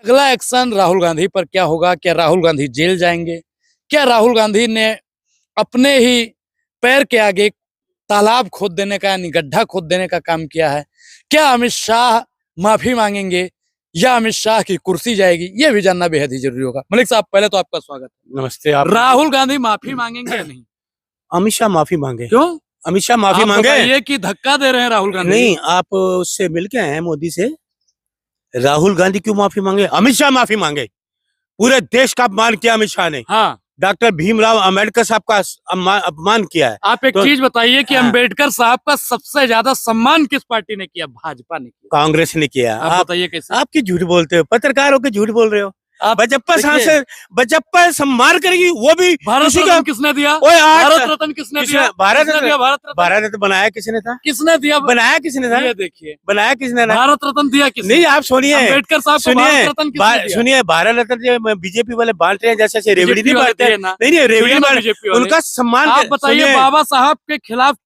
अगला एक्शन राहुल गांधी पर क्या होगा? क्या राहुल गांधी जेल जाएंगे? क्या राहुल गांधी ने अपने ही पैर के आगे तालाब खोद देने का यानी गड्ढा खोद देने का काम किया है? क्या अमित शाह माफी मांगेंगे या अमित शाह की कुर्सी जाएगी? ये भी जानना बेहद ही जरूरी होगा। मलिक साहब, पहले तो आपका स्वागत है। नमस्ते। आप राहुल गांधी माफी मांगेंगे या नहीं? अमित शाह माफी मांगे। क्यों? अमित शाह माफी आप मांगे? बताइए कि धक्का दे रहे हैं राहुल गांधी? नहीं, आप उससे मिल के आए हैं मोदी से। राहुल गांधी क्यों माफी मांगे? अमित शाह माफी मांगे। पूरे देश का अपमान किया अमित शाह ने। हाँ, डॉक्टर भीमराव अंबेडकर साहब का अपमान किया है। आप एक चीज बताइए कि अंबेडकर साहब का सबसे ज्यादा सम्मान किस पार्टी ने किया? भाजपा ने किया। कांग्रेस ने किया। आप बताइए कैसे? आपकी झूठ बोलते हो, पत्रकार होकर झूठ बोल रहे हो। आप बजप्पा देखिए, सांसद बजप्पा सम्मान करेगी, वो भी भारत किसी रत्न किसने दिया? ओए आज भारत रत्न किसने दिया? भारत किसने दिया भारत रत्न? भारत रत्न बनाया किसने था? किसने दिया? बनाया किसने था? ये देखिए, बनाया किसने था? भारत रत्न दिया किसने? नहीं, आप सुनिए, अंबेडकर साहब को भारत रत्न किसने दिया? सुनिए, भारत रत्न जो बीजेपी वाले बांट रहे हैं, जैसे रेवड़ी नहीं बांटते हैं। ना, नहीं, रेवड़ी बीजेपी वाले। उनका सम्मान। आप बताइए, बाबा साहब के खिलाफ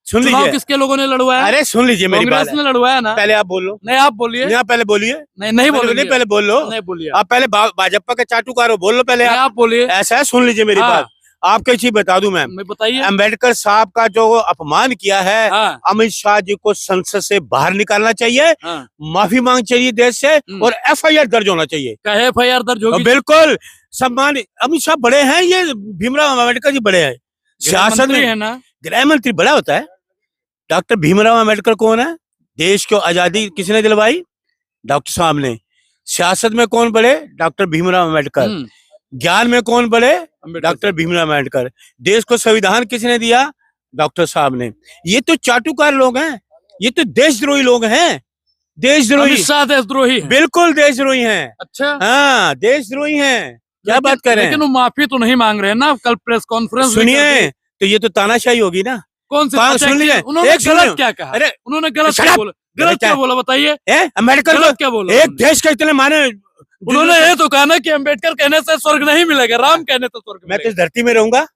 सुन चुनाव लीजिए, किसके लोगों ने लड़वाया? अरे सुन लीजिए मेरी बात। कांग्रेस ने लड़वाया ना। पहले आप बोलो। नहीं, आप बोलिए। यहाँ पहले बोलिए। नहीं बोलिए। पहले बोल लो। नहीं बोलिए। आप पहले भाजपा के चाटुकार हो, बोल लो पहले। आप बोलिए। ऐसा है, सुन लीजिए मेरी बात। आपको एक चीज बता दूं मैं, बताइए। अम्बेडकर साहब का जो अपमान किया है, अमित शाह जी को संसद से बाहर निकालना चाहिए। माफी मांग चाहिए देश से और FIR दर्ज होना चाहिए। FIR दर्ज होगी? बिल्कुल। सम्मान अमित शाह बड़े हैं, ये भीमराव अम्बेडकर जी बड़े हैं। सियासत में है ना, गृह मंत्री बड़ा होता है। डॉक्टर भीमराव अम्बेडकर कौन है? देश को आजादी किसने दिलवाई? डॉक्टर साहब ने। सियासत में कौन बड़े? डॉक्टर भीमराव अम्बेडकर। ज्ञान में कौन बड़े? डॉक्टर भीमराव अम्बेडकर। देश को संविधान किसने दिया? डॉक्टर साहब ने। ये तो चाटुकार लोग हैं, ये तो देशद्रोही लोग हैं। देशद्रोही। देशद्रोही? बिल्कुल देशद्रोही हैं। अच्छा, हाँ, देशद्रोही हैं। क्या बात कर रहे हैं? लेकिन वो माफी तो नहीं मांग रहे हैं ना। कल प्रेस कॉन्फ्रेंस सुनिए, तो ये तो तानाशाही होगी ना। कौन सी? सुन लीजिए, उन्होंने गलत क्या कहा? अरे उन्होंने गलत क्या बोला? गलत क्या बोला बताइए? अम्बेडकर गलत क्या बोला? एक देश का इतने माने। उन्होंने ये तो कहा ना कि अम्बेडकर कहने से स्वर्ग नहीं मिलेगा, राम कहने से स्वर्ग मैं तो इस धरती में रहूंगा।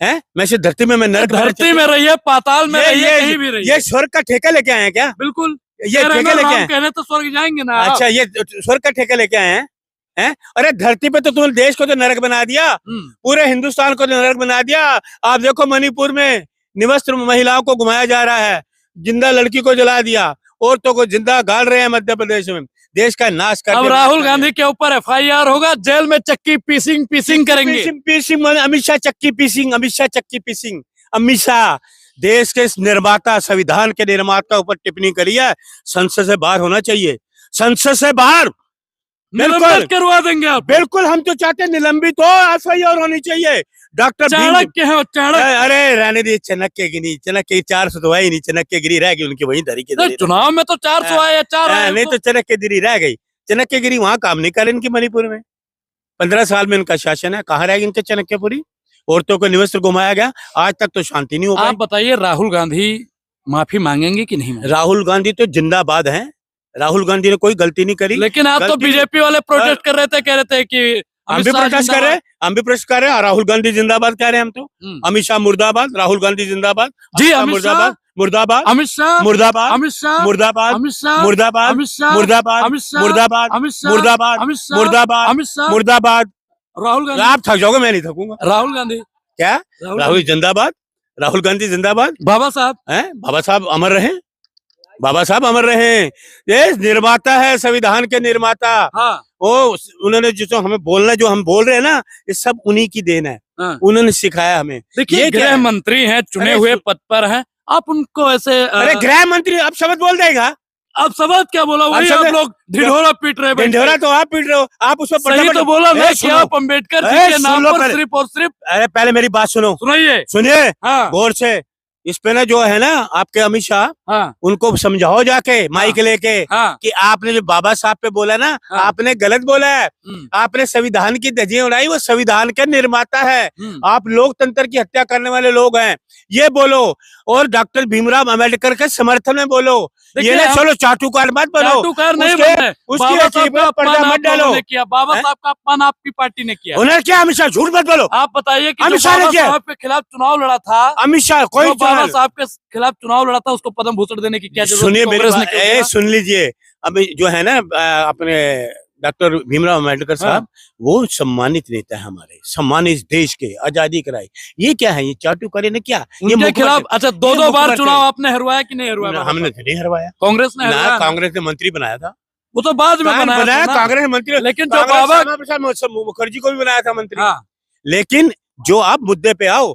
मैं इस धरती में, मैं नरक धरती में रहिए, पाताल में रहिए, कहीं भी रहिए। ये स्वर्ग का ठेका लेके आए हैं क्या? बिल्कुल, ये ठेका लेके आए कहने तो स्वर्ग जाएंगे ना। अच्छा, ये स्वर्ग का ठेका लेके आए हैं? अरे धरती पे तो तुमने देश को तो नरक बना दिया, पूरे हिंदुस्तान को नरक बना दिया। आप देखो, मणिपुर में निवस्त्र महिलाओं को घुमाया जा रहा है, जिंदा लड़की को जला दिया, औरतों को जिंदा गाड़ रहे हैं मध्य प्रदेश में। देश का नाश कर। अब राहुल गांधी के ऊपर FIR होगा, जेल में चक्की पीसिंग करेंगे। पीसिंग अमित शाह चक्की पीसिंग, अमित शाह चक्की पीसिंग। अमित शाह देश के निर्माता, संविधान के निर्माता ऊपर टिप्पणी करी है। संसद से बाहर होना चाहिए, संसद से बाहर। निलंबित करवा देंगे आप? बिल्कुल, हम तो चाहते हैं निलंबित हो, FIR होनी चाहिए। डॉक्टर चाणक्य है, चाणक्य। अरे रहने दी, चनक्के गिरी, चनक्के 400 तो आई नहीं, चनक्के गिरी रह गई उनकी, वही धरी की धरी। चुनाव में तो 400 आए, 4 आए। नहीं तो चनक्के गिरी रह गई। चनक्के गिरी वहां काम नहीं कर इनकी मणिपुर में। 15 साल में इनका शासन है, कहाँ रहेगी इनके चनक्केपुरी? औरतों को निवस्त्र घुमाया गया, आज तक तो शांति नहीं हो पाई। आप बताइए, राहुल गांधी माफी मांगेंगे कि नहीं? राहुल गांधी तो जिंदाबाद हैं। राहुल गांधी ने कोई गलती नहीं करी। लेकिन आप तो बीजेपी वाले प्रोटेस्ट कर रहे थे, कह रहे थे कि हम भी प्रोटेस्ट कर रहे हैं, हम भी प्रोटेस्ट कर रहे हैं। राहुल गांधी जिंदाबाद कह रहे हैं हम तो। अमित शाह मुर्दाबाद, राहुल गांधी जिंदाबाद। जी, मुर्दाबाद, मुर्दाबाद, अमित शाह मुर्दाबाद, अमित शाह मुर्दाबाद, अमित शाह मुर्दाबाद, अमित शाह मुर्दाबाद, अमित शाह मुर्दाबाद, अमित शाह मुर्दाबाद, अमित शाह मुर्दाबाद, अमित शाह मुर्दाबाद। राहुल गांधी। आप थक जाओगे, मैं नहीं थकूंगा। राहुल गांधी क्या? राहुल जिंदाबाद, राहुल गांधी जिंदाबाद। बाबा साहब बाबा साहब अमर रहे, बाबा साहब अमर रहे। ये निर्माता है, संविधान के निर्माता। वो उन्होंने जो हमें बोलना, जो हम बोल रहे हैं ना, ये सब उन्हीं की देन है। उन्होंने सिखाया हमें। देखिए, गृह मंत्री हैं, चुने हुए पद पर हैं, आप उनको ऐसे। अरे गृह मंत्री अब शब्द बोल देगा? अब शब्द क्या बोला? वही आप लोग ढिढोरा पीट रहे हैं। ढिढोरा तो आप पीट रहे हो, आप उसमें सही तो बोला ना कि आप अम्बेडकर जी के नाम पर सिर्फ और सिर्फ। अरे पहले मेरी बात सुनो, सुनिए गौर से। इस पे ना जो है ना आपके अमित शाह, उनको समझाओ जाके माइक लेके कि आपने जो बाबा साहब पे बोला ना, आपने गलत बोला है। आपने संविधान की धज्जियां उड़ाई, वो संविधान के निर्माता है। आप लोकतंत्र की हत्या करने वाले लोग हैं, ये बोलो। और डॉक्टर भीमराव अम्बेडकर के समर्थन में बोलो। ये ना चलो चाटुकार मत बनो, चाटुकार नहीं बनना है। उसकी पर्दा मत डालो। बाबा साहब का अपमान आपकी पार्टी ने किया। उन्होंने क्या? अमित शाह झूठ मत बोलो। आप बताइए कि अमित शाह ने किया? के खिलाफ चुनाव लड़ा था अमित शाह, कोई बाबा साहब के खिलाफ चुनाव लड़ा था, उसको पद्म भूषण देने की क्या जरूरत? सुनिए मेरी बात, सुन लीजिए। अभी जो है ना अपने डॉक्टर भीमराव अम्बेडकर साहब, वो सम्मानित नेता है हमारे, सम्मानित इस देश के, आजादी कराई। ये क्या है, ये चाटुकारी ने क्या, उनके खिलाफ अच्छा 2-2 बार चुनाव आपने हरवाया कि नहीं हरवाया? हमने नहीं हरवाया, कांग्रेस ने हरवाया। कांग्रेस ने मंत्री बनाया था, वो तो बाद में बनाया कांग्रेस ने मंत्री, लेकिन जो बाबा मुखर्जी को भी बनाया था मंत्री। लेकिन जो आप मुद्दे पे आओ,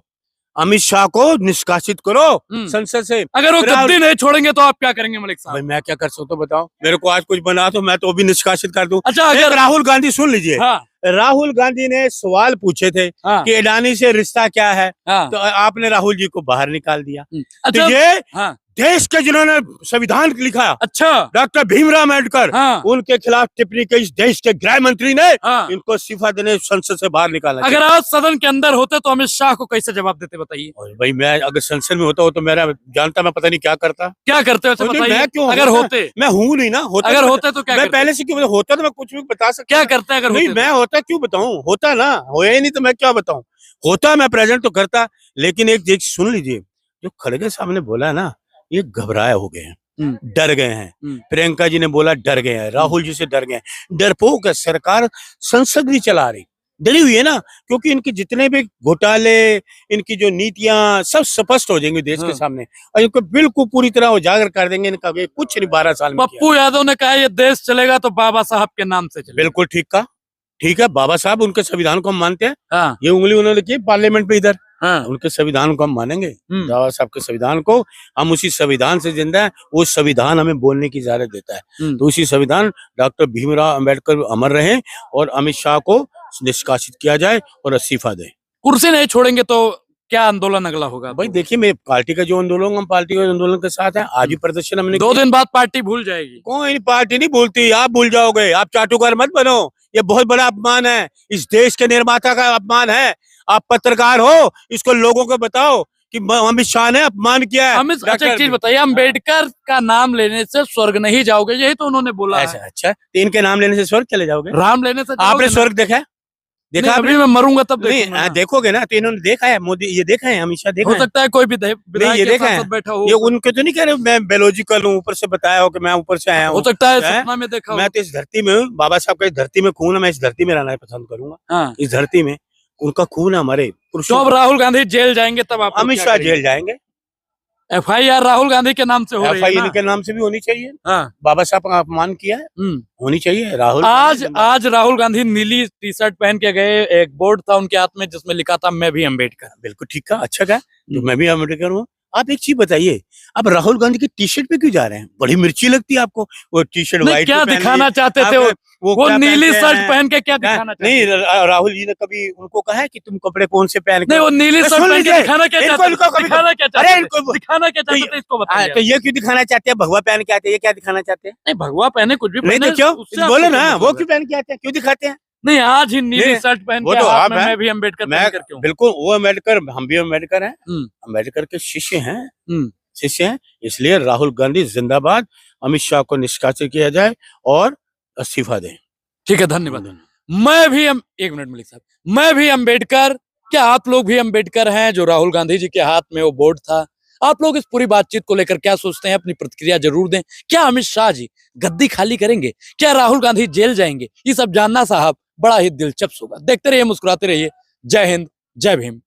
अमित शाह को निष्कासित करो संसद से। अगर वो गद्दी नहीं छोड़ेंगे तो आप क्या करेंगे मलिक साहब? भाई मैं क्या कर सकता हूँ बताओ, मेरे को आज कुछ बना तो मैं तो भी निष्कासित कर दूं। अच्छा अगर राहुल गांधी सुन लीजिए, राहुल गांधी ने सवाल पूछे थे कि अडानी से रिश्ता क्या है, तो आपने राहुल जी को बाहर निकाल दिया। तो ये देश के जिन्होंने संविधान लिखा, अच्छा डॉक्टर भीमराव अम्बेडकर, उनके खिलाफ टिप्पणी की इस देश के गृह मंत्री ने इनको इस्तीफा देने संसद से बाहर निकाला। अगर आप सदन के अंदर होते तो अमित शाह को कैसे जवाब देते बताइए? भाई मैं अगर संसद में होता हो तो मेरा जानता, मैं पता नहीं क्या करता। क्या करते हो मैं क्यों? अगर होते, मैं हूँ नहीं ना, होता अगर होते तो क्या? मैं पहले से क्यों होता तो मैं कुछ भी बता सकता। क्या करते हैं अगर नहीं मैं होता क्यों बताऊं, होता ना, होया ही नहीं तो मैं क्या बताऊं, होता मैं प्रेजेंट तो करता। लेकिन एक चीज सुन लीजिए, जो खड़गे साहब ने बोला ना, ये घबराए हो गए हैं, डर गए हैं। प्रियंका जी ने बोला डर गए हैं, राहुल जी से डर गए हैं। डरपोक है सरकार, संसद भी चला रही, डरी हुई है ना, क्योंकि इनके जितने भी घोटाले, इनकी जो नीतियां सब स्पष्ट हो जाएंगी देश के सामने, और इनको बिल्कुल पूरी तरह उजागर कर देंगे। इनका कुछ नहीं 12 साल में। पप्पू यादव ने कहा ये देश चलेगा तो बाबा साहब के नाम से चलेगा। बिल्कुल ठीक कहा, ठीक है, बाबा साहब उनके संविधान को हम मानते हैं। ये उंगली उन्होंने की पार्लियामेंट पे इधर, उनके संविधान को हम मानेंगे, बाबा साहब के संविधान को। हम उसी संविधान से जिंदा है, वो संविधान हमें बोलने की इजाजत देता है। तो उसी संविधान, डॉक्टर भीमराव अम्बेडकर अमर रहे और अमित शाह को निष्कासित किया जाए और इस्तीफा दे। कुर्सी नहीं छोड़ेंगे तो क्या आंदोलन अगला होगा? भाई देखिए, मैं पार्टी का जो आंदोलन, हम पार्टी के आंदोलन के साथ हैं। आज भी प्रदर्शन हमने 2 दिन बाद पार्टी भूल जाएगी। कोई पार्टी नहीं भूलती, आप भूल जाओगे। आप चाटुकार मत बनो, ये बहुत बड़ा अपमान है, इस देश के निर्माता का अपमान है। आप पत्रकार हो, इसको लोगों को बताओ कि अमित शाह ने अपमान किया है। अच्छा एक चीज बताइए, अम्बेडकर का नाम लेने से स्वर्ग नहीं जाओगे, यही तो उन्होंने बोला है। अच्छा, तो इनके नाम लेने से स्वर्ग चले जाओगे? राम लेने से आपने स्वर्ग देखा है? देखा अभी मैं मरूंगा तब नहीं, देखोगे ना, तो इन्होंने देखा है, मोदी ये देखा है, अमित शाह देखा हो सकता है कोई भी ये देखा है, बैठा हो। ये उनके तो नहीं कह रहे मैं बायोलॉजिकल हूँ, ऊपर से बताया हो कि मैं ऊपर से आया हूँ। हो सकता है सपना में देखा हो। मैं तो इस धरती में हूँ, बाबा साहब का इस धरती में खून है, मैं इस धरती में रहना पसंद करूंगा। इस धरती में उनका खून है हमारे। तो अब राहुल गांधी जेल जाएंगे तब आप अमित शाह जेल जाएंगे। FIR राहुल गांधी के नाम से हो रही है ना? FIR के नाम से भी होनी चाहिए। बाबा साहब का अपमान किया है, होनी चाहिए। राहुल आज राहुल गांधी नीली टी-शर्ट पहन के गए, एक बोर्ड था उनके हाथ में जिसमें लिखा था मैं भी अम्बेडकर। बिल्कुल ठीक कहा, अच्छा कहा, तो मैं भी अम्बेडकर हूँ। आप एक चीज बताइए, आप राहुल गांधी की टी शर्ट पे क्यों जा रहे हैं? बड़ी मिर्ची लगती है आपको वो टी शर्ट व्हाइट। क्या दिखाना चाहते थे वो नीली शर्ट पहन के? क्या दिखाना चाहते? नहीं, राहुल जी ने कभी उनको कहा है कि तुम कपड़े कौन से पहन के? नहीं, वो नीली शर्ट पहन के दिखाना क्या चाहते थे? दिखाना क्या चाहते थे इसको बताइए। तो ये क्यों दिखाना चाहते हैं? भगवा पहन के आते हैं, ये क्या दिखाना चाहते हैं? नहीं, भगवा पहने कुछ भी नहीं, क्यों बोलो ना, वो क्यों पहन के आते हैं, क्यों दिखाते हैं? नहीं, आज ही नीली शर्ट पहन के तो आप मैं भी अम्बेडकर क्यों? बिल्कुल, वो अम्बेडकर, हम भी अम्बेडकर हैं, अम्बेडकर के शिष्य हैं, इसलिए राहुल गांधी जिंदाबाद। अमित शाह को निष्कासित किया जाए और इस्तीफा दें। ठीक है, धन्यवाद। मैं भी एक मिनट मलिक साहब, मैं भी अम्बेडकर, क्या आप लोग भी अम्बेडकर हैं? जो राहुल गांधी जी के हाथ में वो बोर्ड था, आप लोग इस पूरी बातचीत को लेकर क्या सोचते हैं? अपनी प्रतिक्रिया जरूर दें। क्या अमित शाह जी गद्दी खाली करेंगे? क्या राहुल गांधी जेल जाएंगे? ये सब जानना साहब बड़ा ही दिलचस्प होगा। देखते रहिए, मुस्कुराते रहिए। जय हिंद, जय भीम।